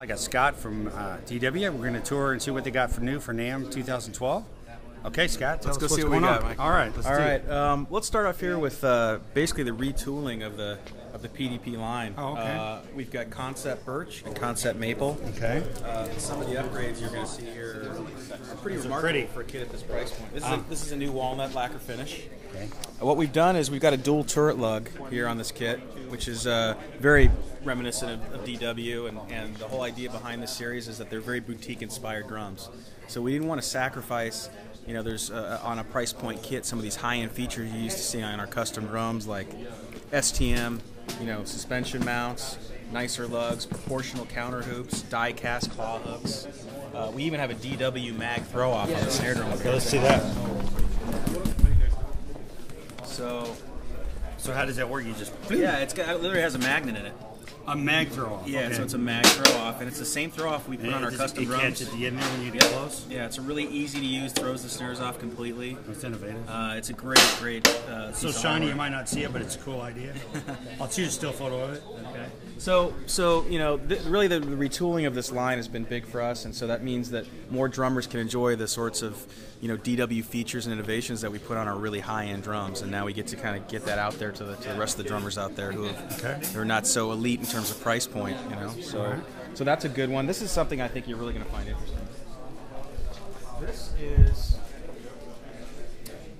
I got Scott from DW. We're going to tour and see what they got for new for NAMM 2012. Okay, Scott, let's go see what we got, Mike. All right, let's start off here with basically the retooling of the PDP line. Oh, okay. We've got concept birch and concept maple. Okay. Some of the upgrades you're going to see here are pretty remarkable for a kit at this price point. This is a new walnut lacquer finish. Okay. What we've done is we've got a dual turret lug here on this kit, which is very reminiscent of DW, and the whole idea behind this series is that they're very boutique-inspired drums. So we didn't want to sacrifice, you know, there's on a price point kit some of these high-end features you used to see on our custom drums, like STM, you know, suspension mounts, nicer lugs, proportional counter hoops, die-cast claw hooks. We even have a DW mag throw-off on the snare drum. Okay, let's see that. So how does that work? You just it literally has a magnet in it. A mag throw off. Yeah, okay. So it's a mag throw off, and it's the same throw off we put on our custom drums. Catch at the end there when you get close. Yeah, it's a really easy to use. Throws the snares off completely. It's innovative. It's a great. It's so shiny you might not see it, but it's a cool idea. I'll shoot a still photo of it. Okay. So you know, really the retooling of this line has been big for us, and so that means that more drummers can enjoy the sorts of, you know, DW features and innovations that we put on our really high-end drums, and now we get to kind of get that out there to the rest of the drummers out there who are not so elite in terms of price point, you know. So that's a good one. This is something I think you're really going to find interesting.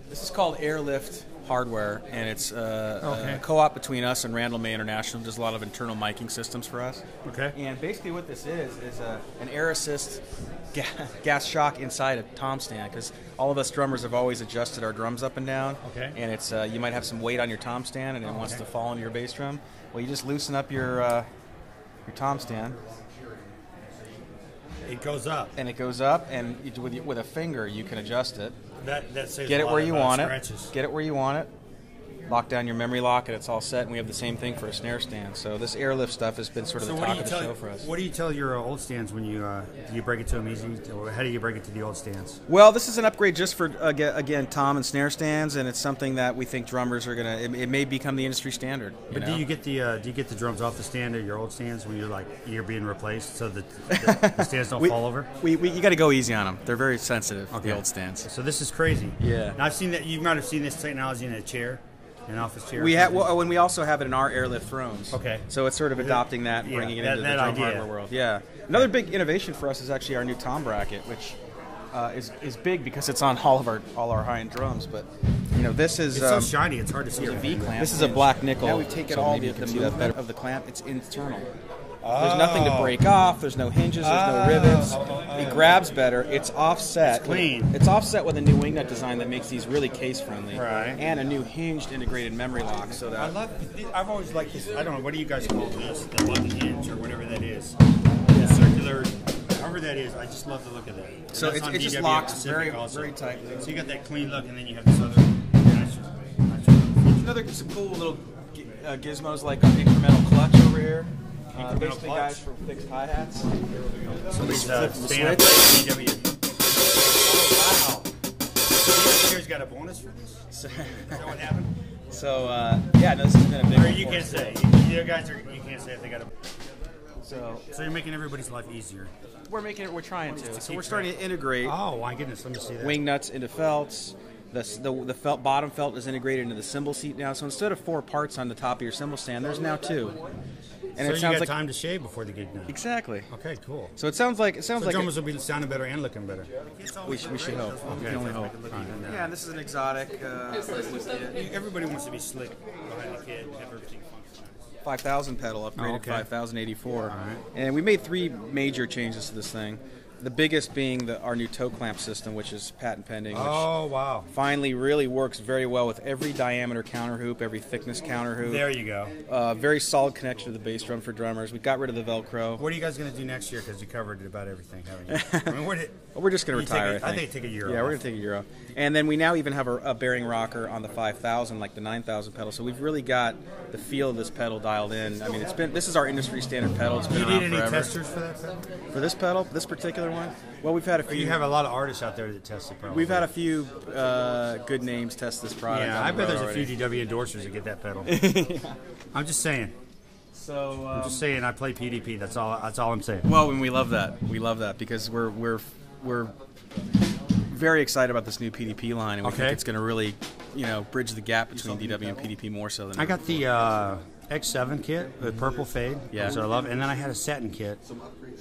This is called Airlift Hardware, and it's a co-op between us and Randall May International. Does a lot of internal miking systems for us. Okay. And basically what this is an air assist gas shock inside a tom stand, because all of us drummers have always adjusted our drums up and down. Okay. And it's you might have some weight on your tom stand and it wants to fall into your bass drum. Well, you just loosen up your tom stand. It goes up. And it goes up, and with a finger you can adjust it. That saves Get it where you want scratches. it. Get it where you want it. Lock down your memory lock, and it's all set. And we have the same thing for a snare stand. So this airlift stuff has been sort of the talk of the show for us. What do you tell your old stands when you do you break it to them easy, or how do you break it to the old stands? Well, this is an upgrade just for again tom and snare stands, and it's something that we think drummers are gonna. It may become the industry standard. But do you get the drums off the stand of your old stands when you're being replaced, so that the stands don't fall over? You got to go easy on them. They're very sensitive. The old stands. So this is crazy. Yeah. Now I've seen that. You might have seen this technology in a chair. An office chair. We have, when we also have it in our airlift thrones. Okay. So it's sort of adopting that and bringing it into the drum hardware world. Yeah. Another big innovation for us is actually our new tom bracket, which is big because it's on all our high-end drums. But you know, this is it's so shiny, it's hard to see. It's a V clamp. This is a black nickel. Now we take it all the movement of the clamp. It's internal. There's nothing to break off. There's no hinges. There's no rivets. It grabs better. It's offset. It's clean. It's offset with a new wing nut design that makes these really case friendly. Right. And a new hinged integrated memory lock. So that I've always liked this. I don't know. What do you guys call this? The lucky hinge or whatever that is. The circular. However that is. I just love the look of that. So it just locks very tightly. So you got that clean look, and then you have this other. Another some cool little gizmos like our incremental clutch over here. Basically, guys, for fixed hi-hats. So these stand-up DW. Oh, wow. So you guys got a bonus for this? Is that what happened? So, yeah, no, this has been a big one. You can't say. You guys you can't say if they got a. So you're making everybody's life easier. We're trying to. So we're starting to integrate. Oh my goodness! Let me see that. Wing nuts into felts. The felt bottom felt is integrated into the cymbal seat now. So instead of 4 parts on the top of your cymbal stand, there's now 2. And so it sounds you got like time to shave before the gig done. Exactly. Okay, cool. So it sounds like drummers will be sounding better and looking better. We should hope. We can only hope. Yeah, and this is an exotic. Everybody wants to be slick behind the kit, have everything functional. 5000 pedal upgraded 5084, right. And we made 3 major changes to this thing. The biggest being our new toe clamp system, which is patent pending. Which wow! Finally, really works very well with every diameter counter hoop, every thickness counter hoop. There you go. Very solid connection to the bass drum for drummers. We got rid of the Velcro. What are you guys going to do next year? Because you covered about everything, haven't you? I mean, we're just going to retire. I think take a year. Yeah, we're going to take a year off. And then we now even have a bearing rocker on the 5000, like the 9000 pedal. So we've really got the feel of this pedal dialed in. I mean, this is our industry standard pedal. It's been around forever. You need any testers for that pedal? For this pedal, this particular one? Well, we've had a few. You have a lot of artists out there that test the pedal. We've had a few good names test this product. Yeah, I bet there's a few DW endorsers that get that pedal. I'm just saying. So I'm just saying, I play PDP. That's all I'm saying. Well, and we love that. We love that because we're very excited about this new PDP line, and we think it's going to really, bridge the gap between DW and PDP more so than I got the X7 kit with purple fade, so I love it. And then I had a satin kit,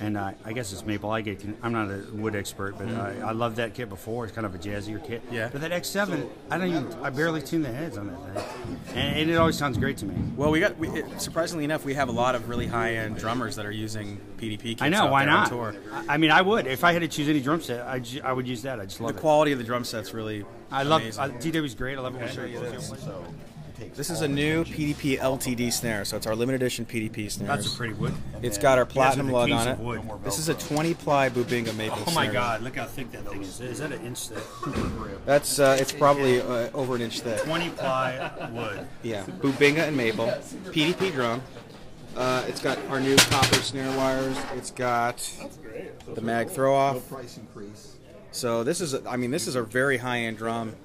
and I guess it's maple. I'm not a wood expert, but I loved that kit before. It's kind of a jazzier kit. Yeah. But that X7, I barely tune the heads on that thing, and it always sounds great to me. Well, surprisingly enough, we have a lot of really high-end drummers that are using PDP kits. I know, why not? Tour. I mean, I would if I had to choose any drum set. I would use that. I just love the quality of the drum set's really. I love amazing. DW's great. I love it. Show you this. This is a new PDP LTD snare, so it's our limited edition PDP snare. That's a pretty wood. It's got our platinum lug on it. Wood. This is a 20-ply Bubinga maple snare. Oh my God! Look how thick that thing is. Is that an inch thick? That's it's probably over an inch thick. 20-ply wood. Yeah, Bubinga and maple, PDP drum. It's got our new copper snare wires. It's got the mag throw off. So this is a very high-end drum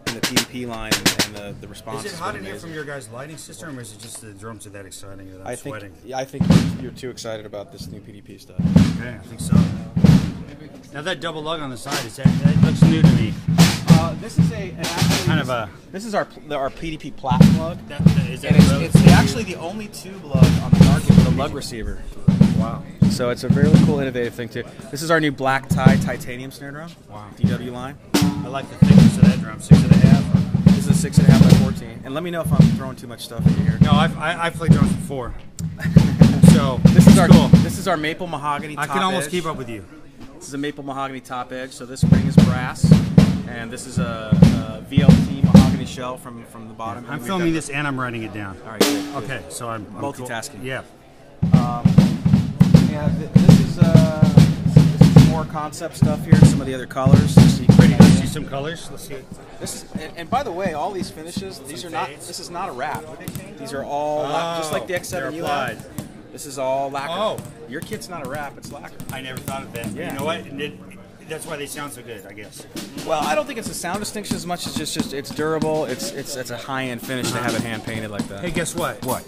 in the PDP line, and the response. Is it hot in here from your guys' lighting system, or is it just the drums are that exciting that I'm sweating? I think you're too excited about this new PDP stuff. Okay, I think so. Now that double lug on the side, that looks new to me. This is this is our PDP platinum lug. It's actually the only tube lug on the market with a lug receiver. Wow. So it's a really cool, innovative thing too. This is our new black tie titanium snare drum. Wow. DW line. I like the thickness of that drum, 6.5. This is a 6.5 by 14. And let me know if I'm throwing too much stuff in here. No, I've played drums before. So this is our cool. This is our maple mahogany top edge. I can almost keep up with you. This is a maple mahogany top edge. So this ring is brass, and this is a VLT mahogany shell from the bottom. I'm filming this and I'm writing it down. All right. Good. Okay, so I'm multitasking. Cool. Yeah. This is more concept stuff here. Some of the other colors. So you can see some colors. Let's see. This is, and by the way, all these finishes. These are not. This is not a wrap. These are all just like the X7 you had. This is all lacquer. Oh, your kit's not a wrap. It's lacquer. I never thought of that. Yeah. You know what? That's why they sound so good, I guess. Well, I don't think it's a sound distinction as much as just it's durable. It's a high-end finish to have it hand painted like that. Hey, guess what? What?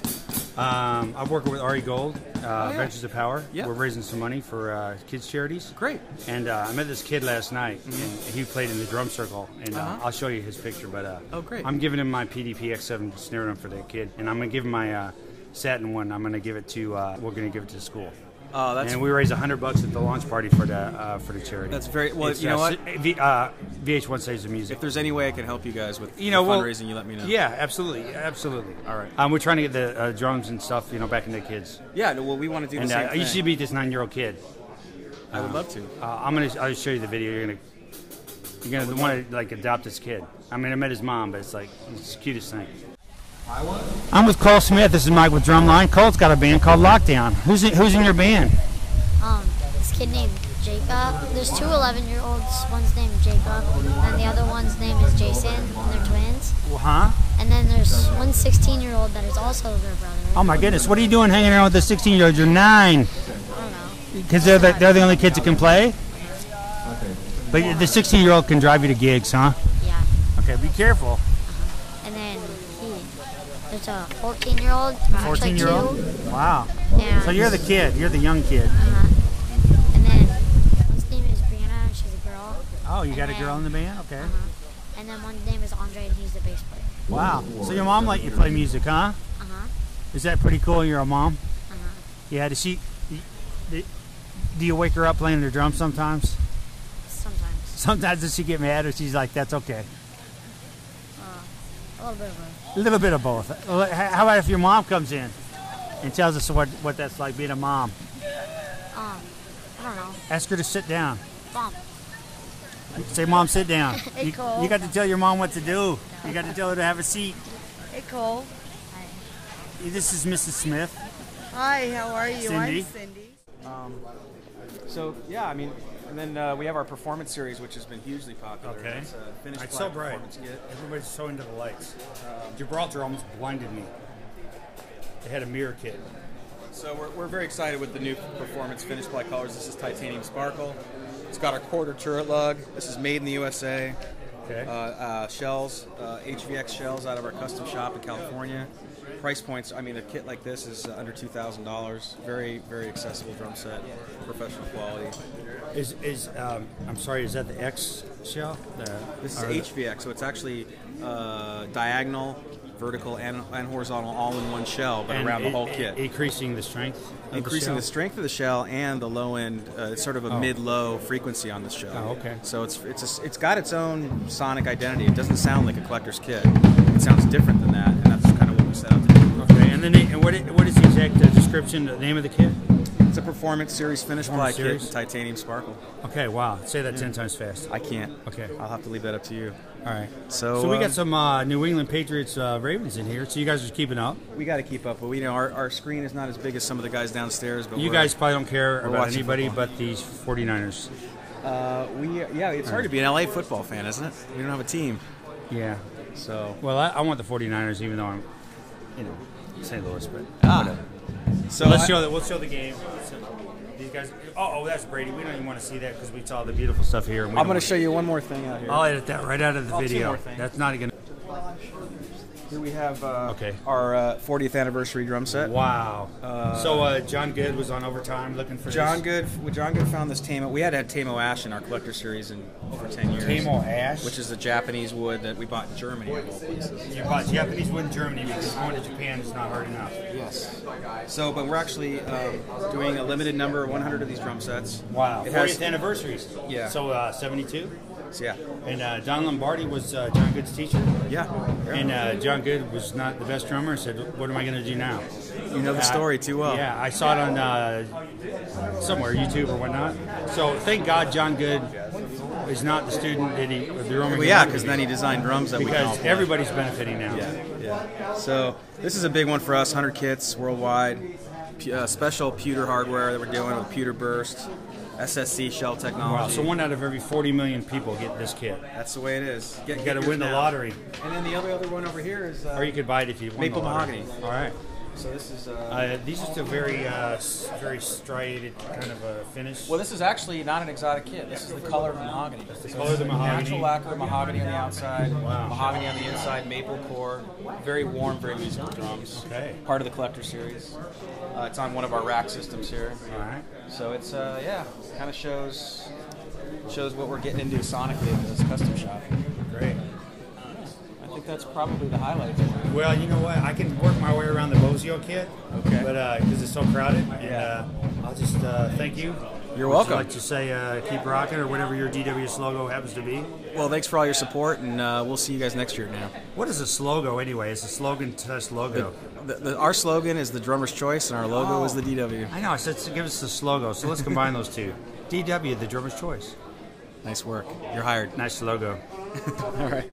I'm working with Ari Gold, Ventures of Power. Yeah. We're raising some money for kids' charities. Great. And I met this kid last night, and he played in the drum circle. And I'll show you his picture. But oh, great. I'm giving him my PDP X7 snare drum for that kid, and I'm going to give him my satin one. I'm going to give it to. We're going to give it to the school. Oh, that's. And we raised $100 at the launch party for the charity. That's very well. You know what? VH1 Saves the Music. If there's any way I can help you guys with fundraising, you let me know. Yeah, absolutely. All right. We're trying to get the drums and stuff, back into kids. Yeah. Well, we want to do the same thing. You should meet this 9-year-old kid. I would love to. I'll show you the video. You're gonna want to adopt this kid. I mean, I met his mom, but it's the cutest thing. I'm with Cole Smith. This is Mike with DRUMline. Cole's got a band called Lockdown. Who's in your band? This kid named Jacob. There's two 11-year-olds. One's named Jacob, and the other one's name is Jason, and they're twins. And then there's one 16-year-old that is also their brother. Oh my goodness! What are you doing hanging around with the 16-year-olds? You're 9. I don't know. Because they're the only kids that can play. But the 16-year-old can drive you to gigs, huh? Yeah. Okay, be careful. And then there's a 14-year-old. 14-year-old? Wow. Yeah. So you're the kid. You're the young kid. And then one's name is Brianna, and she's a girl. Oh, you got a girl in the band? Okay. And then one's name is Andre, and he's the bass player. Wow. So your mom let you play music, huh? Is that pretty cool? You're a mom? Yeah. Does she? Do you wake her up playing the drums sometimes? Sometimes. Sometimes does she get mad, or she's like, "That's okay"? A little bit of both. A little bit of both. How about if your mom comes in and tells us what that's like being a mom? I don't know. Ask her to sit down. Mom. Say, "Mom, sit down." Hey, you Cole. got to tell your mom what to do. You got to tell her to have a seat. Hey, Cole. Hi. This is Mrs. Smith. Hi, how are you? Cindy. I'm Cindy. So yeah, I mean, and then we have our performance series, which has been hugely popular. Okay. It's a finished It's black so bright. performance kit. Everybody's so into the lights. Gibraltar almost blinded me. They had a mirror kit. So we're very excited with the new performance finished black colors. This is titanium sparkle. It's got our quarter turret lug. This is made in the USA. Okay. Shells, HVX shells out of our custom shop in California. price points, I mean, a kit like this is under $2,000. Very, very accessible drum set, professional quality. I'm sorry, is that the X shell? This is HVX, so it's actually diagonal, vertical, and horizontal all in one shell, but around the whole kit. Increasing the strength? Increasing the strength of the shell and the low end, it's sort of a mid-low frequency on this shell. Oh, okay. So it's got its own sonic identity. It doesn't sound like a collector's kit. It sounds different than that, and that's kind of what we set out to do. Okay, and then what is the exact description, the name of the kit? It's a Performance Series finish ply kit in titanium sparkle. Okay, wow. Say that 10 times fast. I can't. Okay. I'll have to leave that up to you. All right. So we got some New England Patriots Ravens in here, so you guys are keeping up. We got to keep up, but we know our screen is not as big as some of the guys downstairs. But you guys probably don't care about anybody football. but these 49ers. It's hard to be an LA football fan, isn't it? We don't have a team. Yeah. So. Well, I want the 49ers, even though I'm, St. Louis, but whatever. So we'll show the game. These guys. Oh, that's Brady. We don't even want to see that because we saw the beautiful stuff here. I'm going to show you one more thing out here. I'll edit that right out of the video. Two more things. That's not going to. Here we have our 40th anniversary drum set. Wow. So John Good was on Overtime looking for John Good found this Tamo. We had Tamo Ash in our collector series in over 10 years. Tamo Ash? Which is the Japanese wood that we bought in Germany of all places. You bought Japanese wood in Germany because going to Japan is not hard enough. Yes. So, but we're actually doing a limited number, 100 of these drum sets. Wow. 40th anniversaries. Yeah. So 72? Yeah. And Don Lombardi was John Good's teacher. Yeah. And John Good was not the best drummer. Said, "What am I going to do now?" You know the story too well. Yeah, I saw it on somewhere, YouTube or whatnot. So thank God John Good is not the student that he. Well, yeah, because then he designed drums that we can all because play. everybody's benefiting now. Yeah. So this is a big one for us. 100 kits worldwide. Special pewter hardware that we're doing with pewter burst. SSC shell technology. Wow, so 1 out of every 40 million people get this kit. That's the way it is. You got to win the lottery. And then the other one over here is... or you could buy it if you won maple the lottery. mahogany. All right. So this is... these are still very striated kind of a finish. Well, this is actually not an exotic kit. This is the color of the mahogany. That's the color of the mahogany. Natural lacquer, mahogany on the outside, wow. Mahogany on the inside, maple core. Very warm, very musical drums. Okay. Part of the collector series. It's on one of our rack systems here. All right. So it's kind of shows what we're getting into sonically in this custom shop. Great. I think that's probably the highlight. Well, you know what? I can work my way around the Bozio kit. Okay. But because it's so crowded, and I'll just thank you. You're welcome. Would you like to say keep rocking or whatever your DWS logo happens to be? Well, thanks for all your support, and we'll see you guys next year now. What is a slogan anyway? It's a slogan test logo. Our slogan is the drummer's choice, and our logo is the DW. I know. I said give us the logo, so let's combine those two. DW, the drummer's choice. Nice work. You're hired. Nice logo. All right.